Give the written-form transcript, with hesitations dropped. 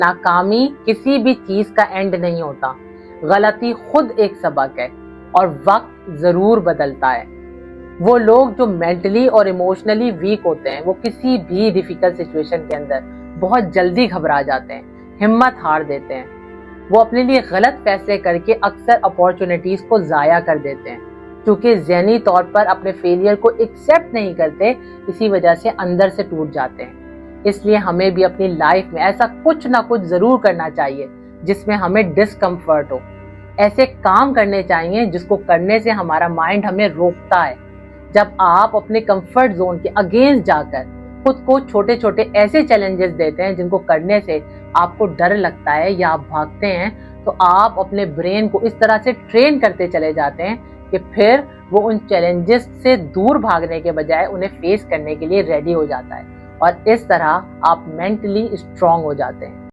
नाकामी किसी भी चीज का एंड नहीं होता। गलती खुद एक सबक है और वक्त जरूर बदलता है। वो लोग जो मेंटली और इमोशनली वीक होते हैं वो किसी भी डिफिकल्ट सिचुएशन के अंदर बहुत जल्दी घबरा जाते हैं, हिम्मत हार देते हैं। वो अपने लिए गलत फैसले करके अक्सर अपॉर्चुनिटीज को जाया कर देते हैं, क्योंकि ज़हनी तौर पर अपने फेलियर को एक्सेप्ट नहीं करते, इसी वजह से अंदर से टूट जाते हैं। इसलिए हमें भी अपनी लाइफ में ऐसा कुछ ना कुछ जरूर करना चाहिए जिसमें हमें डिस्कम्फर्ट हो। ऐसे काम करने चाहिए जिसको करने से हमारा माइंड हमें रोकता है। जब आप अपने कंफर्ट जोन के अगेंस्ट जाकर खुद को छोटे छोटे ऐसे चैलेंजेस देते हैं जिनको करने से आपको डर लगता है या आप भागते हैं, तो आप अपने ब्रेन को इस तरह से ट्रेन करते चले जाते हैं कि फिर वो उन चैलेंजेस से दूर भागने के बजाय उन्हें फेस करने के लिए रेडी हो जाता है और इस तरह आप मेंटली स्ट्रांग हो जाते हैं।